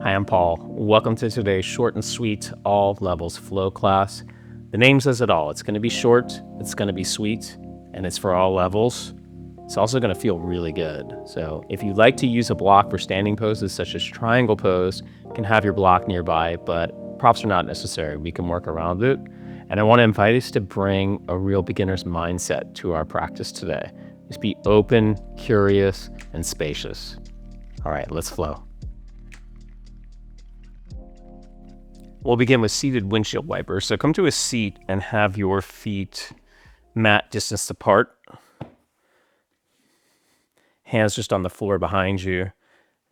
Hi, I'm Paul. Welcome to today's short and sweet all levels flow class. The name says it all. It's going to be short, it's going to be sweet, and it's for all levels. It's also going to feel really good. So if you'd like to use a block for standing poses such as triangle pose, you can have your block nearby, but props are not necessary. We can work around it. And I want to invite us to bring a real beginner's mindset to our practice today. Just be open, curious, and spacious. All right, let's flow. We'll begin with seated windshield wipers. So come to a seat and have your feet mat distance apart. Hands just on the floor behind you.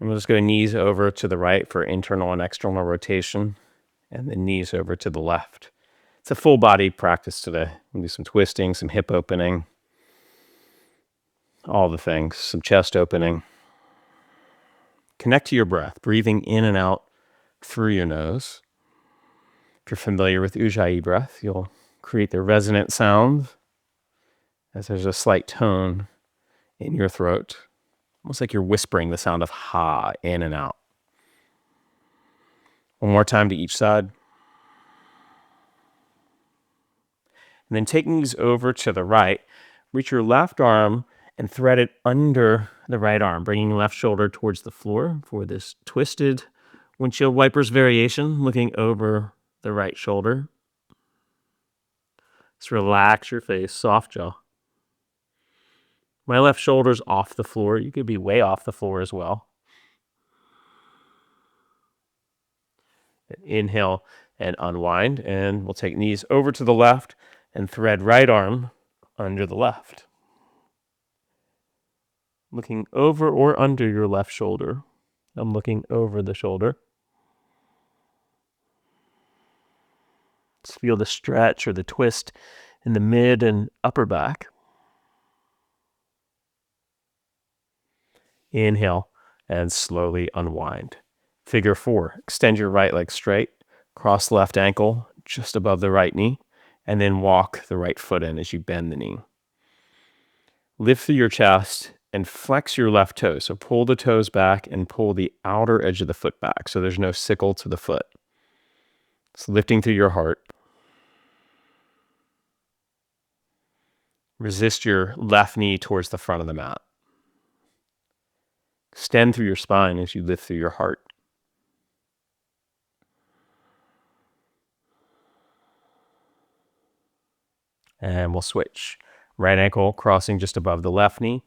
And we'll just go knees over to the right for internal and external rotation, and then knees over to the left. It's a full body practice today. We'll do some twisting, some hip opening, all the things, some chest opening. Connect to your breath, breathing in and out through your nose. If you're familiar with Ujjayi breath, you'll create the resonant sound as there's a slight tone in your throat, almost like you're whispering the sound of ha in and out. One more time to each side. And then taking these over to the right, reach your left arm and thread it under the right arm, bringing left shoulder towards the floor for this twisted windshield wipers variation, looking over the right shoulder. Just relax your face, soft jaw. My left shoulder's off the floor. You could be way off the floor as well. Inhale and unwind, and we'll take knees over to the left and thread right arm under the left. Looking over or under your left shoulder. I'm looking over the shoulder. Just feel the stretch or the twist in the mid and upper back. Inhale and slowly unwind. Figure 4. Extend your right leg straight, cross left ankle just above the right knee, and then walk the right foot in as you bend the knee. Lift through your chest and flex your left toe. So pull the toes back and pull the outer edge of the foot back so there's no sickle to the foot. So lifting through your heart. Resist your left knee towards the front of the mat. Extend through your spine as you lift through your heart. And we'll switch. Right ankle crossing just above the left knee.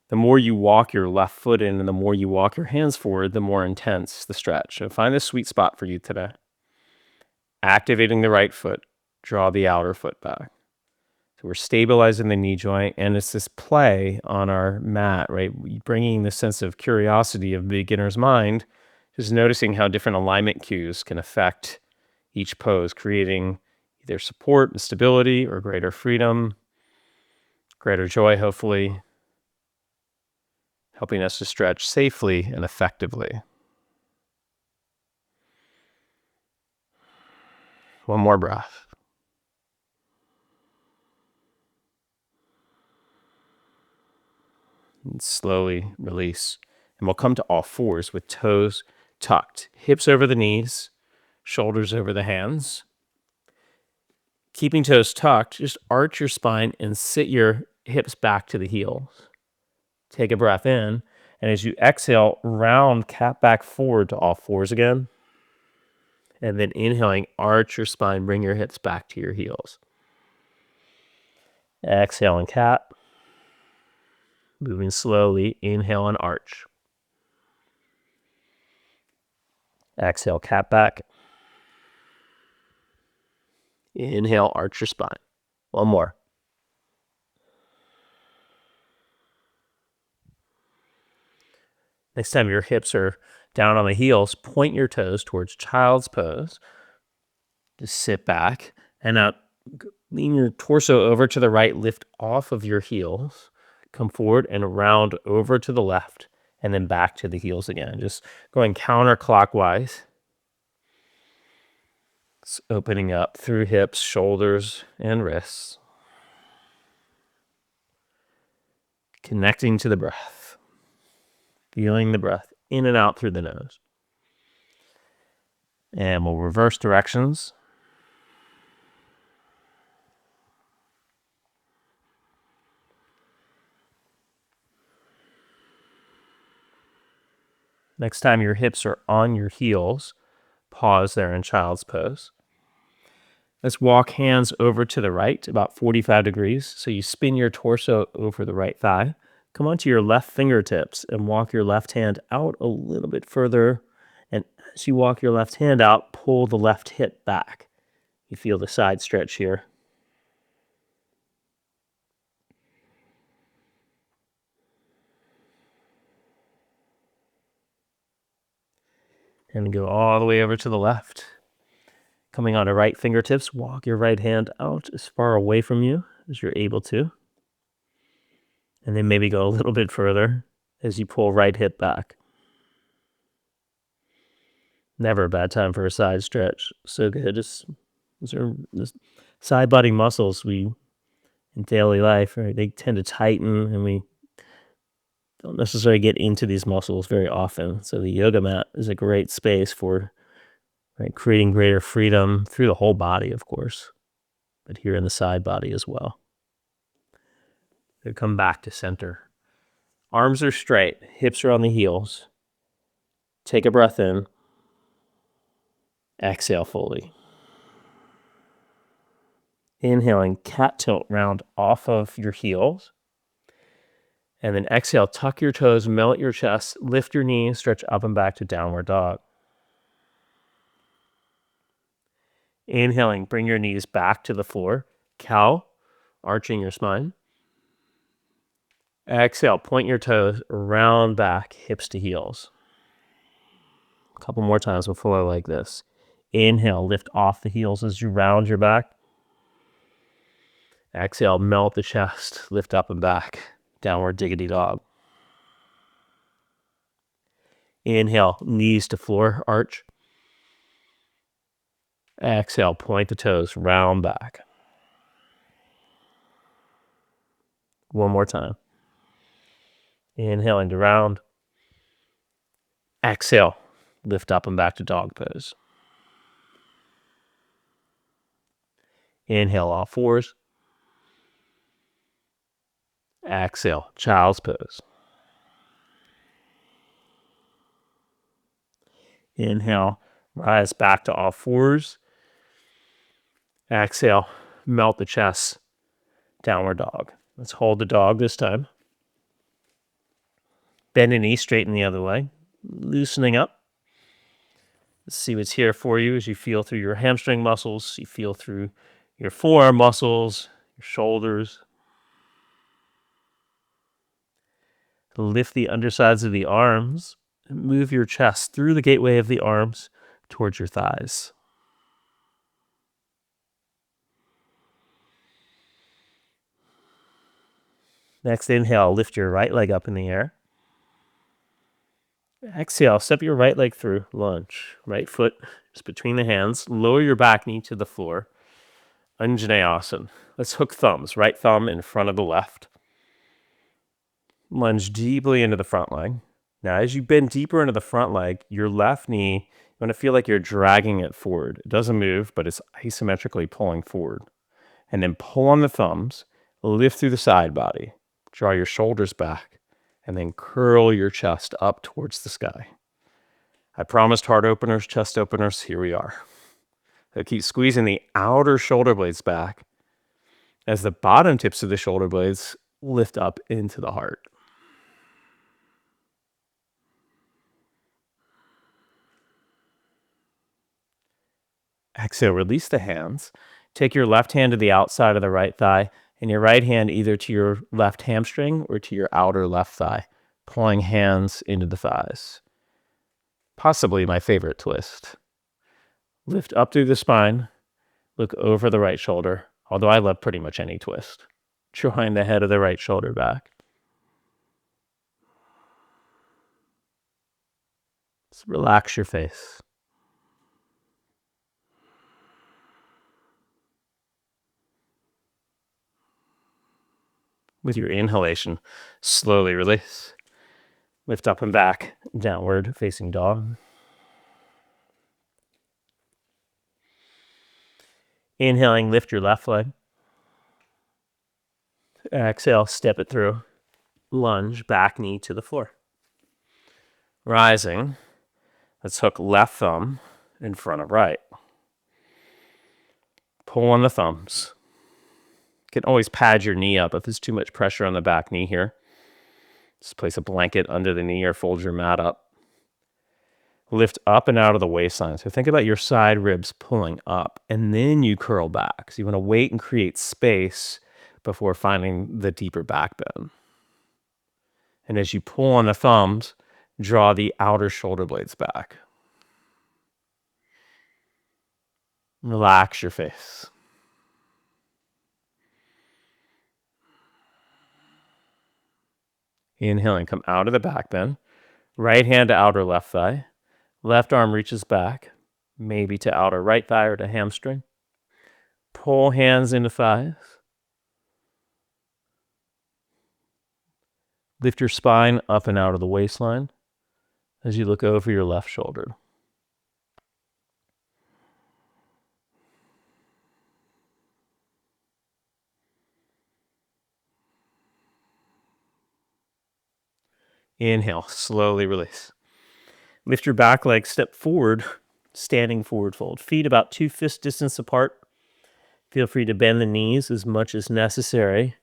The more you walk your left foot in and the more you walk your hands forward, the more intense the stretch. So find a sweet spot for you today. Activating the right foot, draw the outer foot back. So we're stabilizing the knee joint, and it's this play on our mat, right? Bringing the sense of curiosity of the beginner's mind, just noticing how different alignment cues can affect each pose, creating either support and stability or greater freedom, greater joy, hopefully, helping us to stretch safely and effectively. One more breath. And slowly release. And we'll come to all fours with toes tucked, hips over the knees, shoulders over the hands. Keeping toes tucked, just arch your spine and sit your hips back to the heels. Take a breath in, and as you exhale, round cat back forward to all fours again. And then inhaling, arch your spine, bring your hips back to your heels. Exhale and cat. Moving slowly, inhale and arch. Exhale, cat back. Inhale, arch your spine. One more. Next time your hips are down on the heels, point your toes towards child's pose. Just sit back and now lean your torso over to the right, lift off of your heels. Come forward and round over to the left and then back to the heels again. Just going counterclockwise. It's opening up through hips, shoulders, and wrists. Connecting to the breath. Feeling the breath in and out through the nose. And we'll reverse directions. Next time your hips are on your heels, pause there in child's pose. Let's walk hands over to the right, about 45 degrees. So you spin your torso over the right thigh. Come onto your left fingertips and walk your left hand out a little bit further. And as you walk your left hand out, pull the left hip back. You feel the side stretch here. And go all the way over to the left. Coming onto right fingertips, walk your right hand out as far away from you as you're able to. And then maybe go a little bit further as you pull right hip back. Never a bad time for a side stretch. So good. Those are the side body muscles we in daily life, right? They tend to tighten, and we don't necessarily get into these muscles very often. So the yoga mat is a great space for creating greater freedom through the whole body, of course, but here in the side body as well. So come back to center. Arms are straight, hips are on the heels. Take a breath in. Exhale fully. Inhaling, cat tilt round off of your heels. And then exhale, tuck your toes, melt your chest, lift your knees, stretch up and back to downward dog. Inhaling, bring your knees back to the floor. Cow, arching your spine. Exhale, point your toes, round back, hips to heels. A couple more times we'll flow like this. Inhale, lift off the heels as you round your back. Exhale, melt the chest, lift up and back, downward diggity dog. Inhale, knees to floor, arch. Exhale, point the toes, round back. One more time. Inhaling to round. Exhale, lift up and back to dog pose. Inhale, all fours. Exhale, child's pose. Inhale, rise back to all fours. Exhale, melt the chest, downward dog. Let's hold the dog this time. Bend the knee, straighten the other way. Loosening up. Let's see what's here for you as you feel through your hamstring muscles, you feel through your forearm muscles, your shoulders. Lift the undersides of the arms. Move your chest through the gateway of the arms towards your thighs. Next inhale, lift your right leg up in the air. Exhale, step your right leg through, lunge. Right foot is between the hands. Lower your back knee to the floor. Anjaneyasana. Let's hook thumbs. Right thumb in front of the left. Lunge deeply into the front leg. Now, as you bend deeper into the front leg, your left knee, you want to feel like you're dragging it forward. It doesn't move, but it's isometrically pulling forward. And then pull on the thumbs, lift through the side body, draw your shoulders back, and then curl your chest up towards the sky. I promised heart openers, chest openers. Here we are. So keep squeezing the outer shoulder blades back as the bottom tips of the shoulder blades lift up into the heart. Exhale, release the hands. Take your left hand to the outside of the right thigh and your right hand either to your left hamstring or to your outer left thigh, pulling hands into the thighs. Possibly my favorite twist. Lift up through the spine, look over the right shoulder, although I love pretty much any twist. Drawing the head of the right shoulder back. Just relax your face. With your inhalation, slowly release. Lift up and back, downward facing dog. Inhaling, lift your left leg. Exhale, step it through. Lunge, back knee to the floor. Rising, let's hook left thumb in front of right. Pull on the thumbs. You can always pad your knee up if there's too much pressure on the back knee here. Just place a blanket under the knee or fold your mat up. Lift up and out of the waistline. So think about your side ribs pulling up, and then you curl back. So you want to wait and create space before finding the deeper back bend. And as you pull on the thumbs, draw the outer shoulder blades back. Relax your face. Inhaling, come out of the back bend. Right hand to outer left thigh. Left arm reaches back, maybe to outer right thigh or to hamstring. Pull hands into thighs. Lift your spine up and out of the waistline as you look over your left shoulder. Inhale, slowly release. Lift your back leg, step forward, standing forward fold. Feet about 2 fist distance apart. Feel free to bend the knees as much as necessary.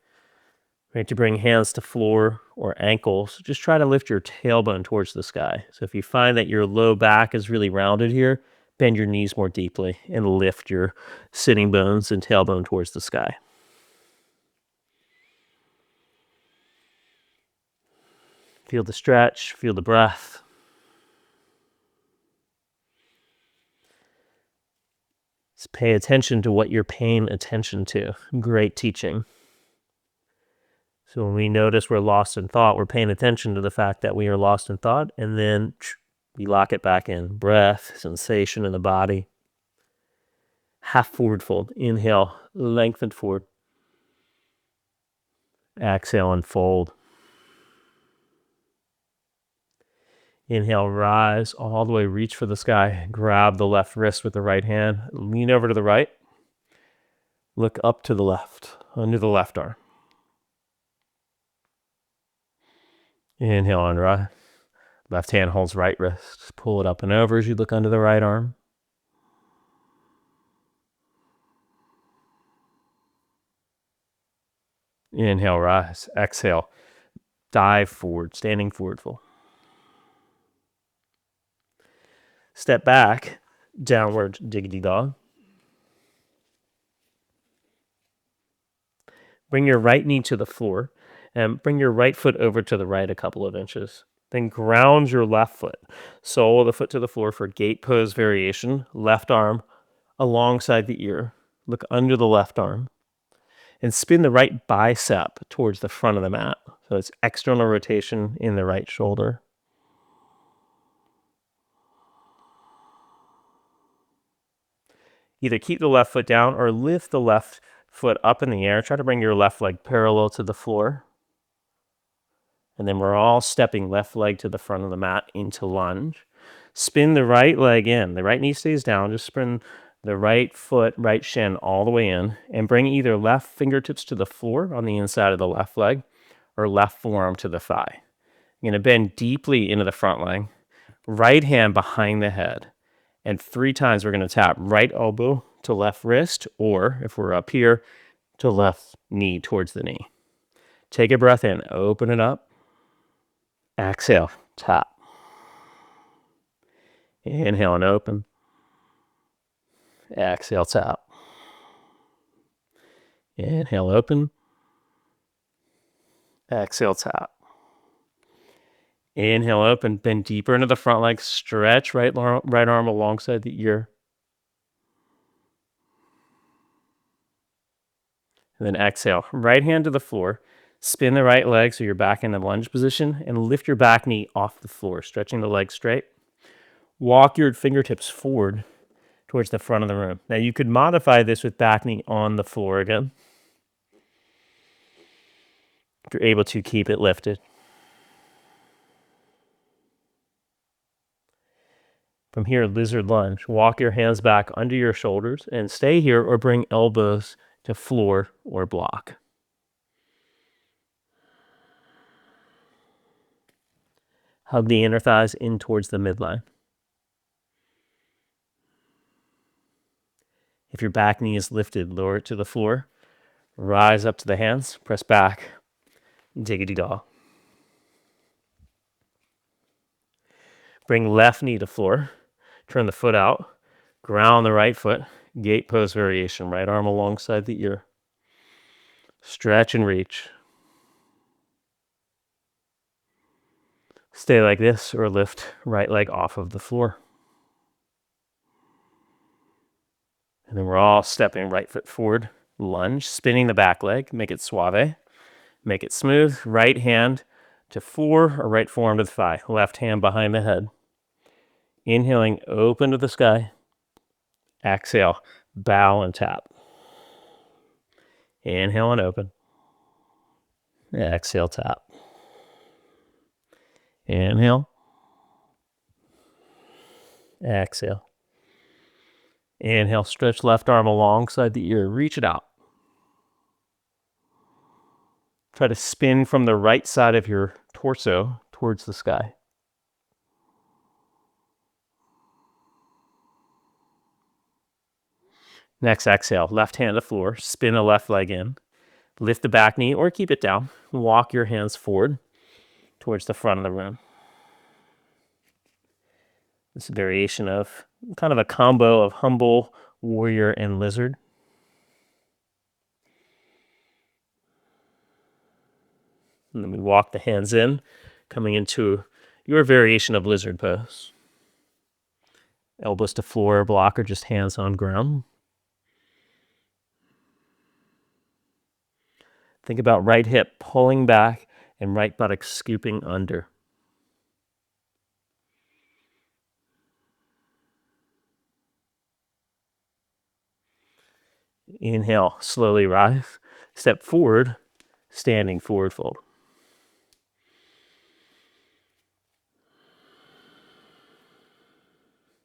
Right, to bring hands to floor or ankles. Just try to lift your tailbone towards the sky. So if you find that your low back is really rounded here, bend your knees more deeply and lift your sitting bones and tailbone towards the sky. Feel the stretch, feel the breath. Just pay attention to what you're paying attention to. Great teaching. So when we notice we're lost in thought, we're paying attention to the fact that we are lost in thought, and then we lock it back in. Breath, sensation in the body. Half forward fold. Inhale, lengthen forward. Exhale and fold. Inhale, rise all the way, reach for the sky. Grab the left wrist with the right hand. Lean over to the right. Look up to the left, under the left arm. Inhale and rise. Left hand holds right wrist. Pull it up and over as you look under the right arm. Inhale, rise. Exhale, dive forward, standing forward fold. Step back, downward diggity dog. Bring your right knee to the floor and bring your right foot over to the right a couple of inches. Then ground your left foot. Sole of the foot to the floor for gate pose variation. Left arm alongside the ear. Look under the left arm. And spin the right bicep towards the front of the mat. So it's external rotation in the right shoulder. Either keep the left foot down or lift the left foot up in the air. Try to bring your left leg parallel to the floor. And then we're all stepping left leg to the front of the mat into lunge. Spin the right leg in. The right knee stays down. Just spin the right foot, right shin all the way in. And bring either left fingertips to the floor on the inside of the left leg or left forearm to the thigh. You're going to bend deeply into the front leg. Right hand behind the head. And 3 times we're going to tap right elbow to left wrist, or if we're up here, to left knee towards the knee. Take a breath in, open it up. Exhale, tap. Inhale and open. Exhale, tap. Inhale, open. Exhale, tap. Inhale, open. Bend deeper into the front leg. Stretch right arm alongside the ear. And then exhale. Right hand to the floor. Spin the right leg so you're back in the lunge position. And lift your back knee off the floor, stretching the leg straight. Walk your fingertips forward towards the front of the room. Now you could modify this with back knee on the floor again. If you're able to, keep it lifted. From here, lizard lunge. Walk your hands back under your shoulders and stay here or bring elbows to floor or block. Hug the inner thighs in towards the midline. If your back knee is lifted, lower it to the floor. Rise up to the hands, press back, diggity dog. Bring left knee to floor. Turn the foot out. Ground the right foot. Gate pose variation. Right arm alongside the ear. Stretch and reach. Stay like this or lift right leg off of the floor. And then we're all stepping right foot forward. Lunge, spinning the back leg. Make it suave. Make it smooth. Right hand to floor or right forearm to the thigh. Left hand behind the head. Inhaling, open to the sky. Exhale, bow and tap. Inhale and open. Exhale, tap. Inhale. Exhale. Inhale, stretch left arm alongside the ear. Reach it out. Try to spin from the right side of your torso towards the sky. Next exhale, left hand to floor. Spin the left leg in. Lift the back knee or keep it down. Walk your hands forward towards the front of the room. This variation of kind of a combo of humble, warrior, and lizard. And then we walk the hands in, coming into your variation of lizard pose. Elbows to floor, block, or just hands on ground. Think about right hip pulling back and right buttock scooping under. Inhale, slowly rise. Step forward, standing forward fold.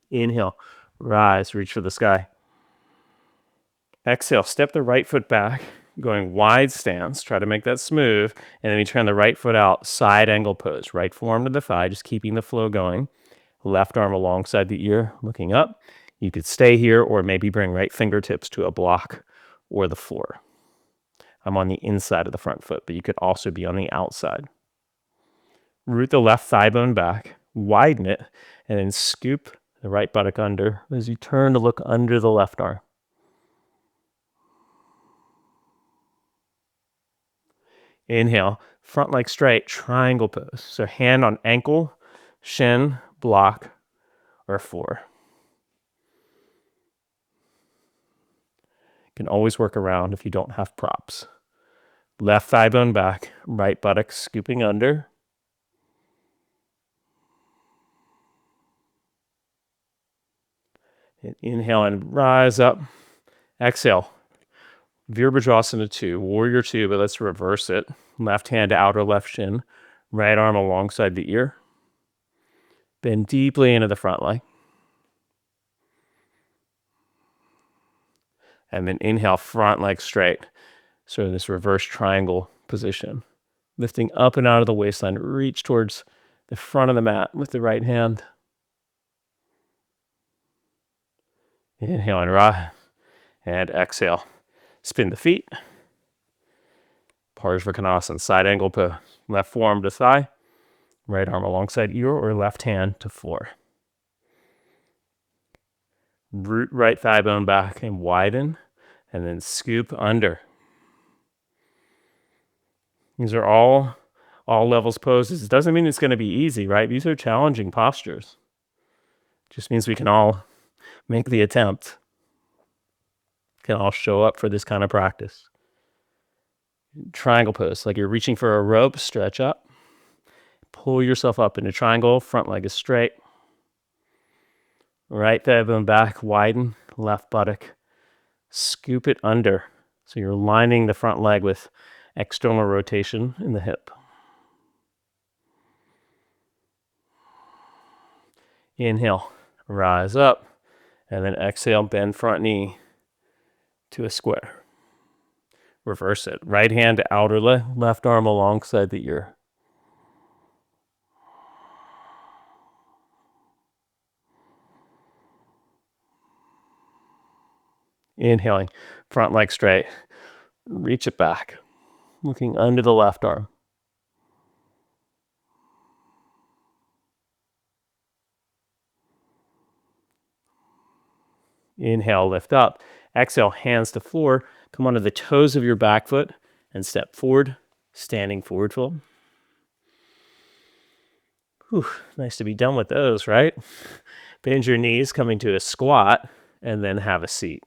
Inhale, rise, reach for the sky. Exhale, step the right foot back, going wide stance. Try to make that smooth. And then you turn the right foot out, side angle pose. Right forearm to the thigh, just keeping the flow going. Left arm alongside the ear, looking up. You could stay here or maybe bring right fingertips to a block or the floor. I'm on the inside of the front foot, but you could also be on the outside. Root the left thigh bone back, widen it, and then scoop the right buttock under as you turn to look under the left arm. Inhale, front leg straight, triangle pose. So hand on ankle, shin, block, or floor. You can always work around if you don't have props. Left thigh bone back, right buttock scooping under. Inhale and rise up. Exhale. Virabhadrasana 2, Warrior 2, but let's reverse it. Left hand to outer left shin, right arm alongside the ear. Bend deeply into the front leg. And then inhale, front leg straight. So this reverse triangle position. Lifting up and out of the waistline, reach towards the front of the mat with the right hand. Inhale and rise. And exhale. Spin the feet. Parsvakonasana, side angle pose. Left forearm to thigh. Right arm alongside ear or left hand to floor. Root right thigh bone back and widen. And then scoop under. These are all levels poses. It doesn't mean it's going to be easy, right? These are challenging postures. It just means we can all make the attempt. Can all show up for this kind of practice. Triangle pose, like you're reaching for a rope, stretch up. Pull yourself up into triangle, front leg is straight. Right thigh bone back, widen, left buttock. Scoop it under. So you're lining the front leg with external rotation in the hip. Inhale, rise up, and then exhale, bend front knee to a square. Reverse it. Right hand to outer leg, left arm alongside the ear. Inhaling, front leg straight. Reach it back, looking under the left arm. Inhale, lift up. Exhale, hands to floor. Come onto the toes of your back foot and step forward, standing forward fold. Whew, nice to be done with those, right? Bend your knees, coming to a squat, and then have a seat.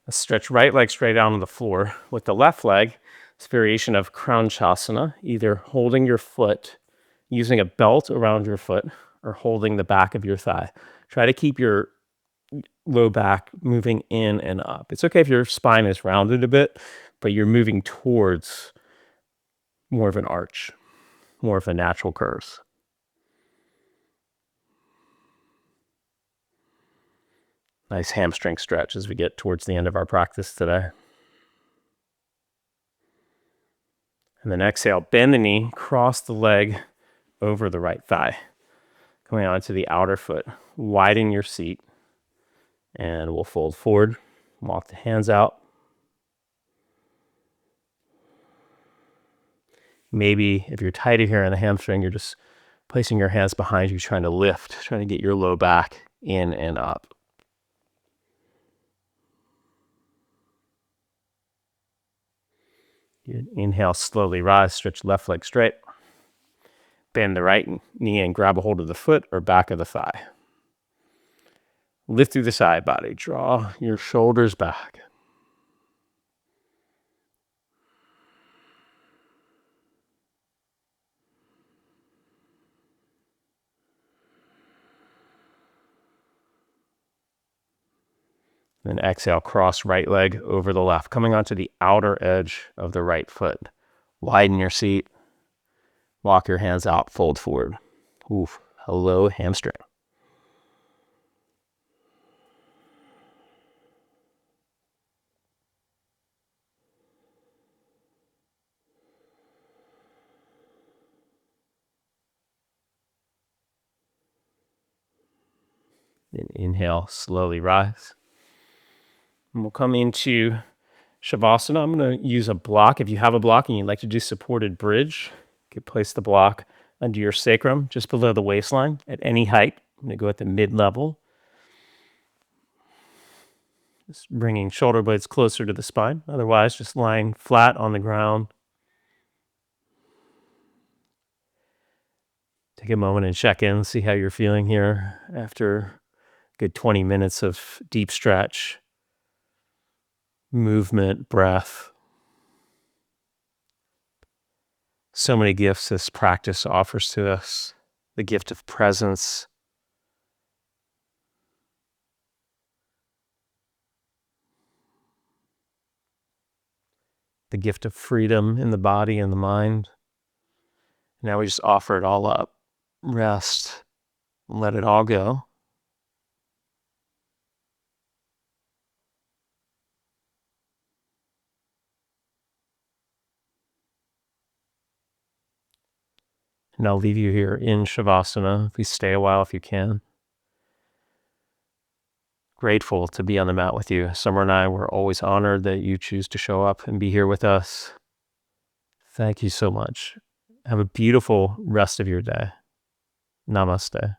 Let's stretch right leg straight out on the floor. With the left leg, it's a variation of Kranchasana, either holding your foot, using a belt around your foot, or holding the back of your thigh. Try to keep your low back moving in and up. It's okay if your spine is rounded a bit, but you're moving towards more of an arch, more of a natural curve. Nice hamstring stretch as we get towards the end of our practice today. And then exhale, bend the knee, cross the leg over the right thigh. Coming onto the outer foot, widen your seat, and we'll fold forward, walk the hands out. Maybe if you're tighter here in the hamstring, you're just placing your hands behind you, trying to lift, trying to get your low back in and up. Good. Inhale, slowly rise, stretch left leg straight. Bend the right knee and grab a hold of the foot or back of the thigh. Lift through the side body. Draw your shoulders back. Then exhale, cross right leg over the left, coming onto the outer edge of the right foot. Widen your seat. Walk your hands out, fold forward. Oof, hello hamstring. Then inhale, slowly rise. And we'll come into Shavasana. I'm going to use a block. If you have a block and you'd like to do supported bridge, you could place the block under your sacrum, just below the waistline at any height. I'm going to go at the mid-level. Just bringing shoulder blades closer to the spine. Otherwise, just lying flat on the ground. Take a moment and check in, see how you're feeling here after a good 20 minutes of deep stretch, movement, breath. So many gifts this practice offers to us. The gift of presence, the gift of freedom in the body and the mind. Now we just offer it all up. Rest, let it all go. And I'll leave you here in Shavasana. Please stay a while if you can. Grateful to be on the mat with you. Summer and I were always honored that you choose to show up and be here with us. Thank you so much. Have a beautiful rest of your day. Namaste.